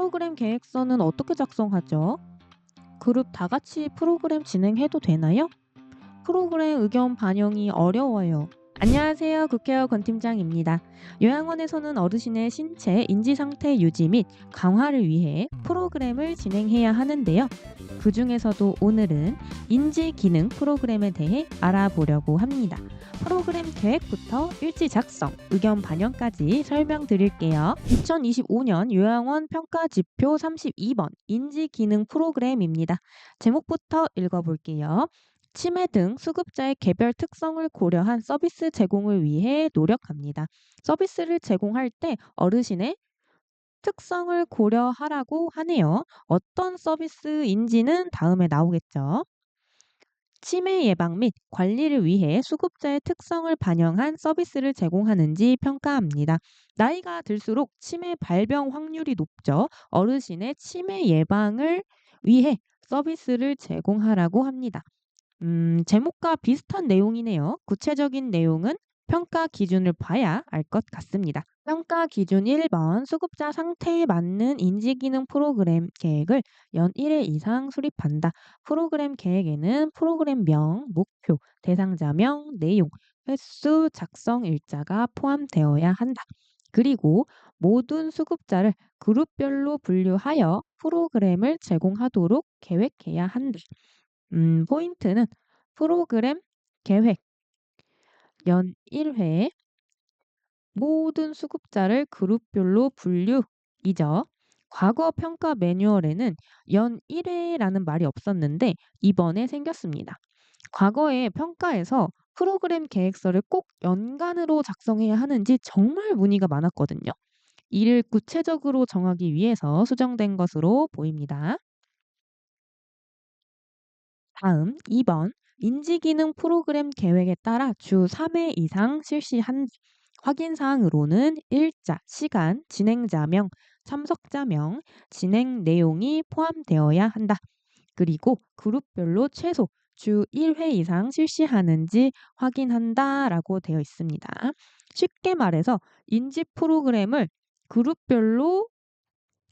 프로그램 계획서는 어떻게 작성하죠? 그룹 다 같이 프로그램 진행해도 되나요? 프로그램 의견 반영이 어려워요. 안녕하세요. 국회의원 권 팀장입니다. 요양원에서는 어르신의 신체 인지 상태 유지 및 강화를 위해 프로그램을 진행해야 하는데요. 그 중에서도 오늘은 인지 기능 프로그램에 대해 알아보려고 합니다. 프로그램 계획부터 일지 작성, 의견 반영까지 설명드릴게요. 2025년 요양원 평가 지표 32번 인지 기능 프로그램입니다. 제목부터 읽어볼게요. 치매 등 수급자의 개별 특성을 고려한 서비스 제공을 위해 노력합니다. 서비스를 제공할 때 어르신의 특성을 고려하라고 하네요. 어떤 서비스인지는 다음에 나오겠죠. 치매 예방 및 관리를 위해 수급자의 특성을 반영한 서비스를 제공하는지 평가합니다. 나이가 들수록 치매 발병 확률이 높죠. 어르신의 치매 예방을 위해 서비스를 제공하라고 합니다. 제목과 비슷한 내용이네요. 구체적인 내용은 평가 기준을 봐야 알 것 같습니다. 평가 기준 1번 수급자 상태에 맞는 인지기능 프로그램 계획을 연 1회 이상 수립한다. 프로그램 계획에는 프로그램명, 목표, 대상자명, 내용, 횟수, 작성 일자가 포함되어야 한다. 그리고 모든 수급자를 그룹별로 분류하여 프로그램을 제공하도록 계획해야 한다. 포인트는 프로그램 계획 연 1회 모든 수급자를 그룹별로 분류이죠. 과거 평가 매뉴얼에는 연 1회라는 말이 없었는데 이번에 생겼습니다. 과거에 평가에서 프로그램 계획서를 꼭 연간으로 작성해야 하는지 정말 문의가 많았거든요. 이를 구체적으로 정하기 위해서 수정된 것으로 보입니다. 다음 2번 인지기능 프로그램 계획에 따라 주 3회 이상 실시한 확인 사항으로는 일자, 시간, 진행자명, 참석자명, 진행 내용이 포함되어야 한다. 그리고 그룹별로 최소 주 1회 이상 실시하는지 확인한다라고 되어 있습니다. 쉽게 말해서 인지 프로그램을 그룹별로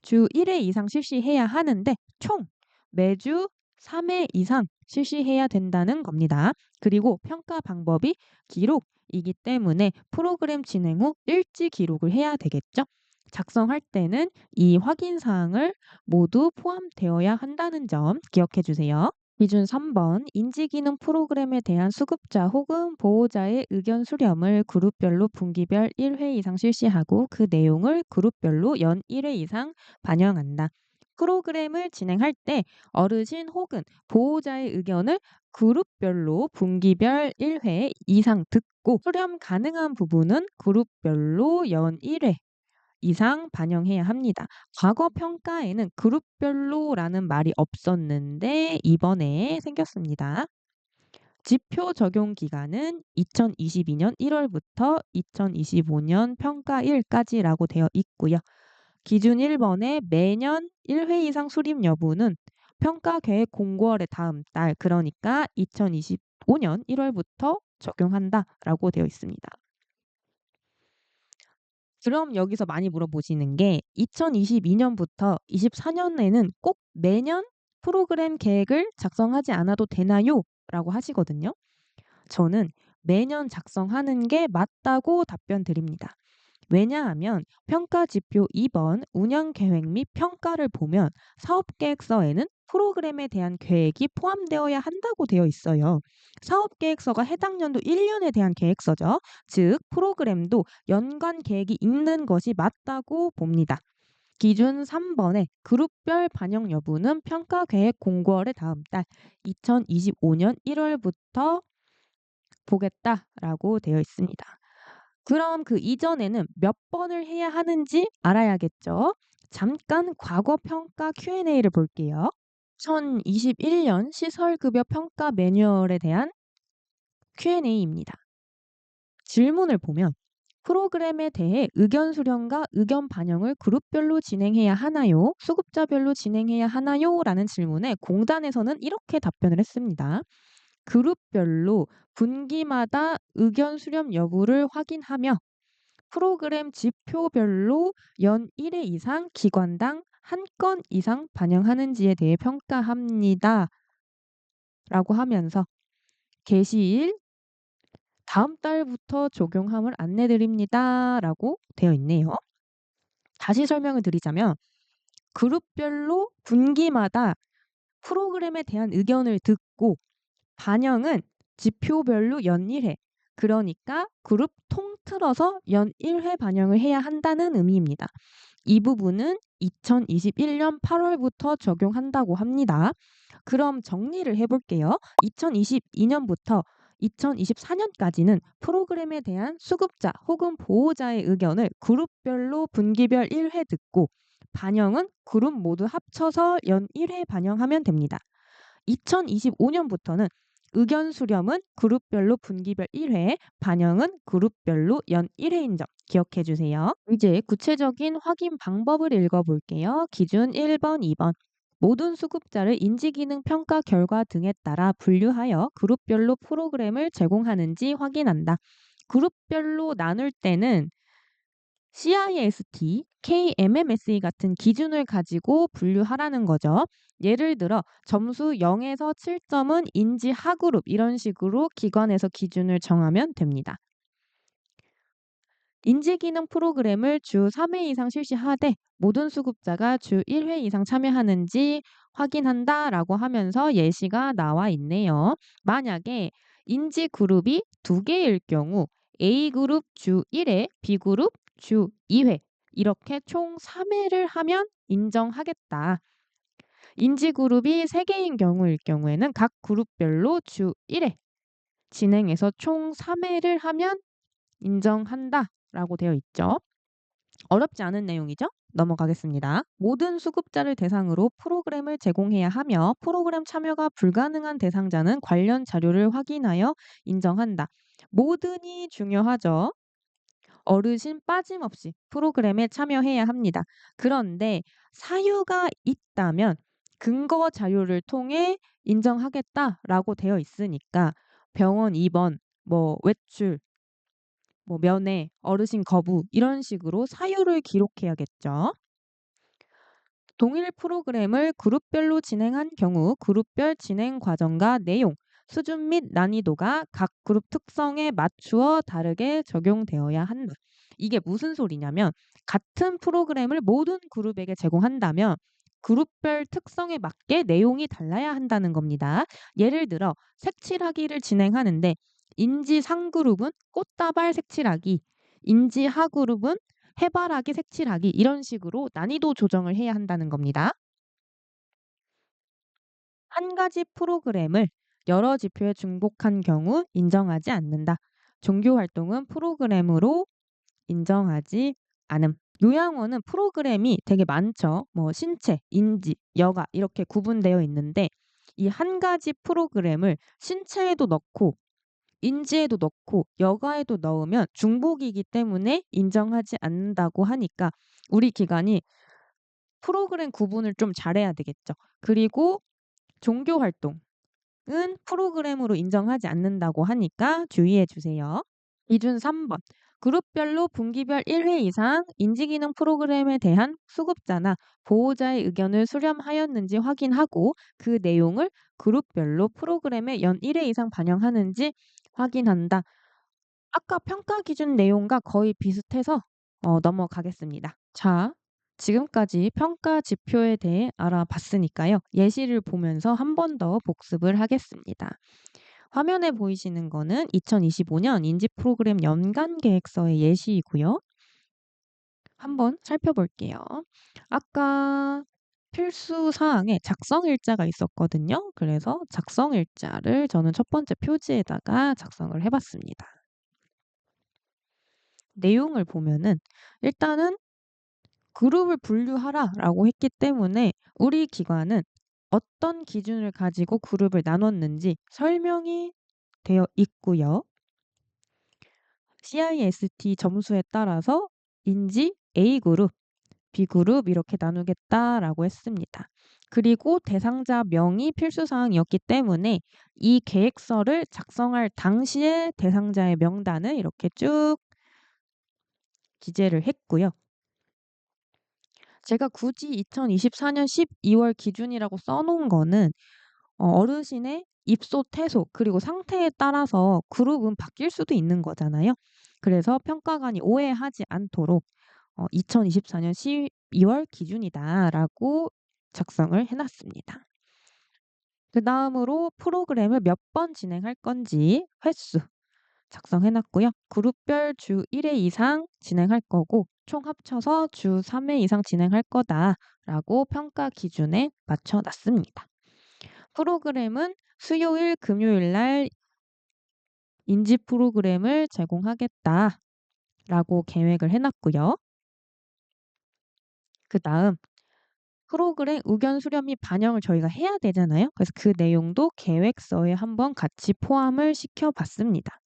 주 1회 이상 실시해야 하는데 총 매주 3회 이상 실시해야 된다는 겁니다. 그리고 평가 방법이 기록이기 때문에 프로그램 진행 후 일지 기록을 해야 되겠죠. 작성할 때는 이 확인 사항을 모두 포함되어야 한다는 점 기억해 주세요. 기준 3번 인지기능 프로그램에 대한 수급자 혹은 보호자의 의견 수렴을 그룹별로 분기별 1회 이상 실시하고 그 내용을 그룹별로 연 1회 이상 반영한다. 프로그램을 진행할 때 어르신 혹은 보호자의 의견을 그룹별로 분기별 1회 이상 듣고 수렴 가능한 부분은 그룹별로 연 1회 이상 반영해야 합니다. 과거 평가에는 그룹별로라는 말이 없었는데 이번에 생겼습니다. 지표 적용 기간은 2022년 1월부터 2025년 평가일까지라고 되어 있고요. 기준 1번에 매년 1회 이상 수립 여부는 평가 계획 공고월의 다음 달 그러니까 2025년 1월부터 적용한다라고 되어 있습니다. 그럼 여기서 많이 물어보시는 게 2022년부터 24년에는 꼭 매년 프로그램 계획을 작성하지 않아도 되나요? 라고 하시거든요. 저는 매년 작성하는 게 맞다고 답변 드립니다. 왜냐하면 평가 지표 2번 운영 계획 및 평가를 보면 사업 계획서에는 프로그램에 대한 계획이 포함되어야 한다고 되어 있어요. 사업 계획서가 해당 연도 1년에 대한 계획서죠. 즉 프로그램도 연간 계획이 있는 것이 맞다고 봅니다. 기준 3번의 그룹별 반영 여부는 평가 계획 공고월의 다음 달 2025년 1월부터 보겠다라고 되어 있습니다. 그럼 그 이전에는 몇 번을 해야 하는지 알아야겠죠. 잠깐 과거 평가 Q&A를 볼게요. 2021년 시설급여 평가 매뉴얼에 대한 Q&A입니다. 질문을 보면 프로그램에 대해 의견 수렴과 의견 반영을 그룹별로 진행해야 하나요? 수급자별로 진행해야 하나요? 라는 질문에 공단에서는 이렇게 답변을 했습니다. 그룹별로 분기마다 의견 수렴 여부를 확인하며 프로그램 지표별로 연 1회 이상 기관당 한 건 이상 반영하는지에 대해 평가합니다. 라고 하면서 게시일 다음 달부터 적용함을 안내 드립니다. 라고 되어 있네요. 다시 설명을 드리자면 그룹별로 분기마다 프로그램에 대한 의견을 듣고 반영은 지표별로 연 1회, 그러니까 그룹 통틀어서 연 1회 반영을 해야 한다는 의미입니다. 이 부분은 2021년 8월부터 적용한다고 합니다. 그럼 정리를 해볼게요. 2022년부터 2024년까지는 프로그램에 대한 수급자 혹은 보호자의 의견을 그룹별로 분기별 1회 듣고 반영은 그룹 모두 합쳐서 연 1회 반영하면 됩니다. 2025년부터는 의견 수렴은 그룹별로 분기별 1회, 반영은 그룹별로 연 1회인 점 기억해 주세요. 이제 구체적인 확인 방법을 읽어볼게요. 기준 1번, 2번. 모든 수급자를 인지기능 평가 결과 등에 따라 분류하여 그룹별로 프로그램을 제공하는지 확인한다. 그룹별로 나눌 때는 CIST, KMMSE 같은 기준을 가지고 분류하라는 거죠. 예를 들어 점수 0에서 7점은 인지 하그룹 이런 식으로 기관에서 기준을 정하면 됩니다. 인지기능 프로그램을 주 3회 이상 실시하되 모든 수급자가 주 1회 이상 참여하는지 확인한다라고 하면서 예시가 나와 있네요. 만약에 인지 그룹이 2개일 경우 A그룹 주 1회, B그룹 주 2회 이렇게 총 3회를 하면 인정하겠다. 인지 그룹이 3개인 경우일 경우에는 각 그룹별로 주 1회 진행해서 총 3회를 하면 인정한다라고 되어 있죠. 어렵지 않은 내용이죠? 넘어가겠습니다. 모든 수급자를 대상으로 프로그램을 제공해야 하며 프로그램 참여가 불가능한 대상자는 관련 자료를 확인하여 인정한다. 모든이 중요하죠. 어르신 빠짐없이 프로그램에 참여해야 합니다. 그런데 사유가 있다면 근거 자료를 통해 인정하겠다라고 되어 있으니까 병원 입원, 외출, 면회, 어르신 거부 이런 식으로 사유를 기록해야겠죠. 동일 프로그램을 그룹별로 진행한 경우 그룹별 진행 과정과 내용, 수준 및 난이도가 각 그룹 특성에 맞추어 다르게 적용되어야 한다. 이게 무슨 소리냐면 같은 프로그램을 모든 그룹에게 제공한다면 그룹별 특성에 맞게 내용이 달라야 한다는 겁니다. 예를 들어 색칠하기를 진행하는데 인지 상그룹은 꽃다발 색칠하기, 인지 하그룹은 해바라기 색칠하기 이런 식으로 난이도 조정을 해야 한다는 겁니다. 한 가지 프로그램을 여러 지표에 중복한 경우 인정하지 않는다. 종교 활동은 프로그램으로 인정하지 않음. 요양원은 프로그램이 되게 많죠. 신체, 인지, 여가 이렇게 구분되어 있는데 이 한 가지 프로그램을 신체에도 넣고 인지에도 넣고 여가에도 넣으면 중복이기 때문에 인정하지 않는다고 하니까 우리 기관이 프로그램 구분을 좀 잘해야 되겠죠. 그리고 종교 활동은 프로그램으로 인정하지 않는다고 하니까 주의해 주세요. 기준 3번. 그룹별로 분기별 1회 이상 인지기능 프로그램에 대한 수급자나 보호자의 의견을 수렴하였는지 확인하고 그 내용을 그룹별로 프로그램에 연 1회 이상 반영하는지 확인한다. 아까 평가 기준 내용과 거의 비슷해서 넘어가겠습니다. 자, 지금까지 평가 지표에 대해 알아봤으니까요. 예시를 보면서 한 번 더 복습을 하겠습니다. 화면에 보이시는 거는 2025년 인지 프로그램 연간 계획서의 예시이고요. 한번 살펴볼게요. 아까 필수 사항에 작성 일자가 있었거든요. 그래서 작성 일자를 저는 첫 번째 표지에다가 작성을 해봤습니다. 내용을 보면은 일단은 그룹을 분류하라라고 했기 때문에 우리 기관은 어떤 기준을 가지고 그룹을 나눴는지 설명이 되어 있고요. CIST 점수에 따라서 인지 A그룹, B그룹 이렇게 나누겠다라고 했습니다. 그리고 대상자 명이 필수 사항이었기 때문에 이 계획서를 작성할 당시에 대상자의 명단을 이렇게 쭉 기재를 했고요. 제가 굳이 2024년 12월 기준이라고 써 놓은 거는 어르신의 입소, 퇴소 그리고 상태에 따라서 그룹은 바뀔 수도 있는 거잖아요. 그래서 평가관이 오해하지 않도록 2024년 12월 기준이다라고 작성을 해 놨습니다. 그다음으로 프로그램을 몇 번 진행할 건지 횟수 작성해 놨고요. 그룹별 주 1회 이상 진행할 거고 총 합쳐서 주 3회 이상 진행할 거다라고 평가 기준에 맞춰 놨습니다. 프로그램은 수요일, 금요일 날 인지 프로그램을 제공하겠다라고 계획을 해 놨고요. 그다음 프로그램 의견 수렴 및 반영을 저희가 해야 되잖아요. 그래서 그 내용도 계획서에 한번 같이 포함을 시켜 봤습니다.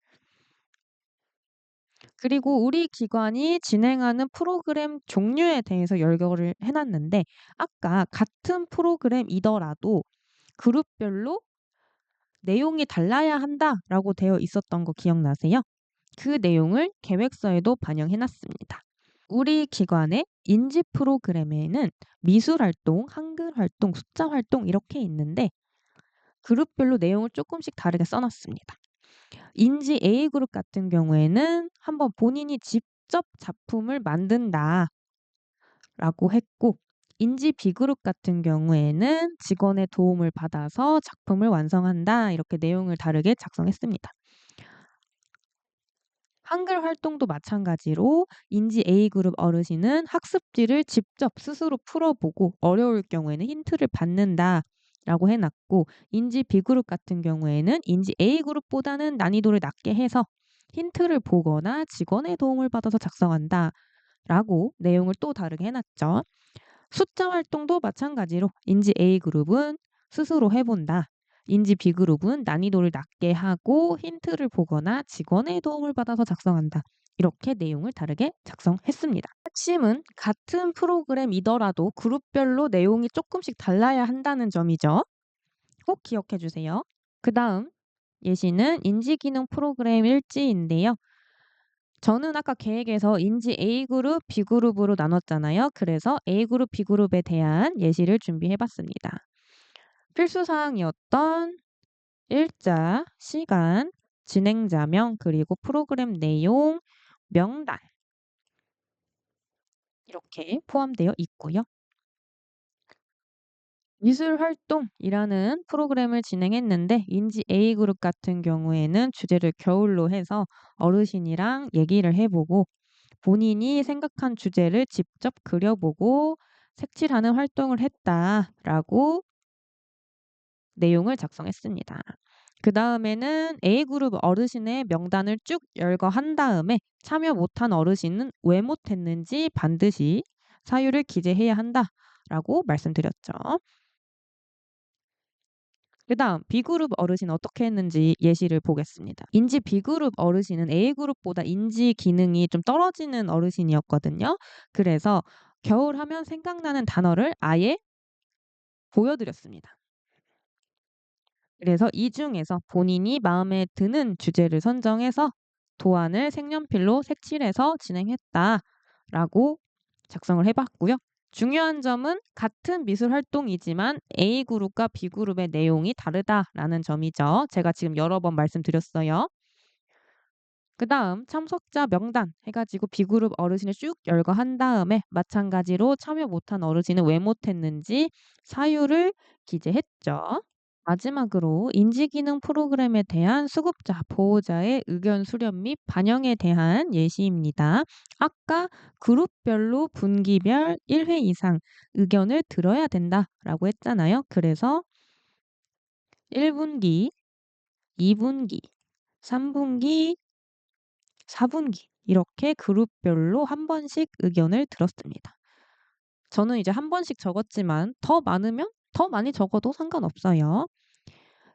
그리고 우리 기관이 진행하는 프로그램 종류에 대해서 열거를 해 놨는데 아까 같은 프로그램이더라도 그룹별로 "내용이 달라야 한다."라고 되어 있었던 거 기억나세요? 그 내용을 계획서에도 반영해 놨습니다. 우리 기관의 인지 프로그램에는 미술 활동, 한글 활동, 숫자 활동 이렇게 있는데 그룹별로 내용을 쪼끔씩 다르게 써 놨습니다. 인지 A그룹 같은 경우에는 한번 본인이 직접 작품을 만든다라고 했고 인지 B그룹 같은 경우에는 직원의 도움을 받아서 작품을 완성한다 이렇게 내용을 다르게 작성했습니다. 한글 활동도 마찬가지로 인지 A그룹 어르신은 학습지를 직접 스스로 풀어보고 어려울 경우에는 힌트를 받는다라고 해 놨고 인지 B그룹 같은 경우에는 인지 A그룹보다는 난이도를 낮게 해서 힌트를 보거나 직원의 도움을 받아서 작성한다라고 내용을 또 다르게 해 놨죠. 숫자 활동도 마찬가지로 인지 A그룹은 스스로 해 본다. 인지 B그룹은 난이도를 낮게 하고 힌트를 보거나 직원의 도움을 받아서 작성한다. 이렇게 내용을 다르게 작성했습니다. 핵심은 같은 프로그램이더라도 그룹별로 내용이 조금씩 달라야 한다는 점이죠. 꼭 기억해 주세요. 그다음 예시는 인지기능 프로그램 일지인데요. 저는 아까 계획에서 인지 A그룹, B그룹으로 나눴잖아요. 그래서 A그룹, B그룹에 대한 예시를 준비해 봤습니다. 필수 사항이었던 일자, 시간, 진행자명, 그리고 프로그램 내용, 명단 이렇게 포함되어 있고요. 미술 활동이라는 프로그램을 진행했는데 인지 A그룹 같은 경우에는 주제를 겨울로 해서 어르신이랑 얘기를 해 보고 본인이 생각한 주제를 직접 그려보고 색칠하는 활동을 했다라고 내용을 작성했습니다. 그다음에는 A그룹 어르신의 명단을 쭉 열거한 다음에 참여 못한 어르신은 왜 못했는지 반드시 사유를 기재해야 한다라고 말씀드렸죠. 그다음 B그룹 어르신 어떻게 했는지 예시를 보겠습니다. 인지 B그룹 어르신은 A그룹보다 인지 기능이 좀 떨어지는 어르신이었거든요. 그래서 겨울 하면 생각나는 단어를 아예 보여드렸습니다. 그래서 이 중에서 본인이 마음에 드는 주제를 선정해서 도안을 색연필로 색칠해서 진행했다라고 작성을 해 봤고요. 중요한 점은 같은 미술 활동이지만 A그룹과 B그룹의 내용이 다르다라는 점이죠. 제가 지금 여러 번 말씀드렸어요. 그다음 참석자 명단 해 가지고 B그룹 어르신을 쭉 열거한 다음에 마찬가지로 참여 못한 어르신은 왜 못했는지 사유를 기재했죠. 마지막으로 인지기능 프로그램에 대한 수급자, 보호자의 의견 수렴 및 반영에 대한 예시입니다. 아까 그룹별로 분기별 1회 이상 의견을 들어야 된다라고 했잖아요. 그래서 1분기, 2분기, 3분기, 4분기 이렇게 그룹별로 한 번씩 의견을 들었습니다. 저는 이제 한 번씩 적었지만 더 많으면 더 많이 적어도 상관없어요.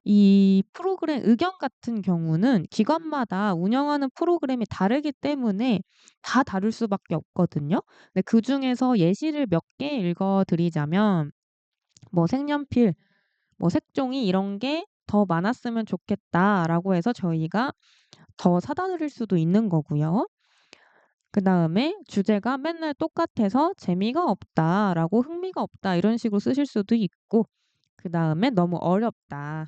이 프로그램 의견 같은 경우는 기관마다 운영하는 프로그램이 다르기 때문에 다 다를 수밖에 없거든요. 근데 그중에서 예시를 몇 개 읽어 드리자면 뭐 색연필, 뭐 색종이 이런 게 더 많았으면 좋겠다라고 해서 저희가 더 사다 드릴 수도 있는 거고요. 그다음에 주제가 맨날 똑같아서 재미가 없다라고 흥미가 없다 이런 식으로 쓰실 수도 있고 그다음에 너무 어렵다.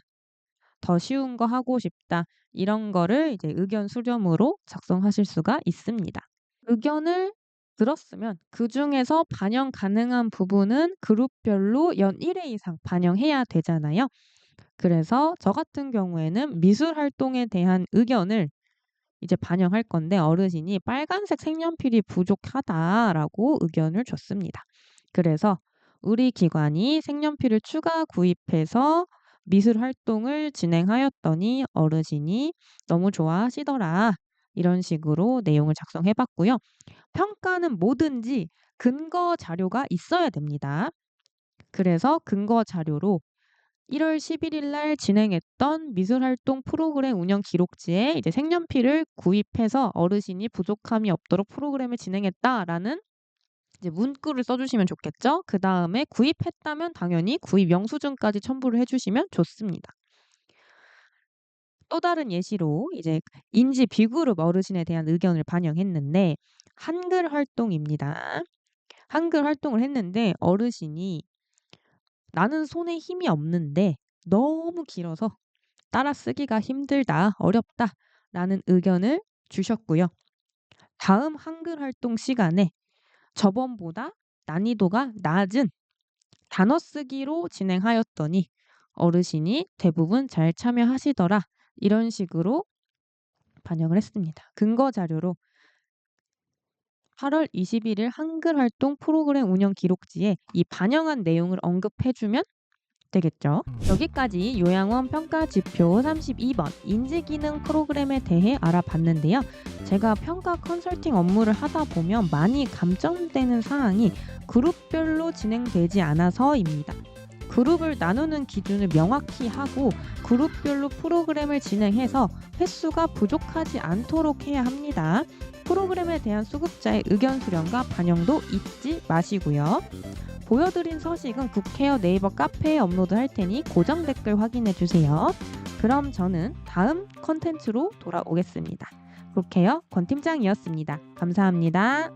더 쉬운 거 하고 싶다. 이런 거를 이제 의견 수렴으로 작성하실 수가 있습니다. 의견을 들었으면 그중에서 반영 가능한 부분은 그룹별로 연 1회 이상 반영해야 되잖아요. 그래서 저 같은 경우에는 미술 활동에 대한 의견을 이제 반영할 건데 어르신이 "빨간색 색연필이 부족하다."라고 의견을 줬습니다. 그래서 우리 기관이 색연필을 추가 구입해서 미술 활동을 진행하였더니 어르신이 "너무 좋아하시더라." 이런 식으로 내용을 작성해 봤고요. 평가는 뭐든지 근거 자료가 있어야 됩니다. 그래서 근거 자료로 1월 11일 날 진행했던 미술활동 프로그램 운영 기록지에 이제 색연필을 구입해서 어르신이 부족함이 없도록 프로그램을 진행했다라는 이제 문구를 써 주시면 좋겠죠. 그다음에 구입했다면 당연히 구입 영수증까지 첨부를 해 주시면 좋습니다. 또 다른 예시로 이제 인지 비그룹 어르신에 대한 의견을 반영했는데 한글 활동입니다. 한글 활동을 했는데 어르신이 "나는 손에 힘이 없는데 너무 길어서 따라 쓰기가 힘들다. 어렵다."라는 의견을 주셨고요. 다음 한글 활동 시간에 저번보다 난이도가 낮은 단어 쓰기로 진행하였더니 어르신이 "대부분 잘 참여하시더라." 이런 식으로 반영을 했습니다. 근거 자료로 8월 21일 한글 활동 프로그램 운영 기록지에 이 반영한 내용을 언급해 주면 되겠죠. 여기까지 요양원 평가 지표 32번 인지기능 프로그램에 대해 알아봤는데요. 제가 평가 컨설팅 업무를 하다 보면 많이 감점되는 사항이 그룹별로 진행되지 않아서입니다. 그룹을 나누는 기준을 명확히 하고 그룹별로 프로그램을 진행해서 횟수가 부족하지 않도록 해야 합니다. 프로그램에 대한 수급자의 의견 수렴과 반영도 잊지 마시고요. 보여드린 서식은 국회어 네이버 카페에 업로드할 테니 고정 댓글 확인해 주세요. 그럼 저는 다음 컨텐츠로 돌아오겠습니다. 국회어 권 팀장이었습니다. 감사합니다.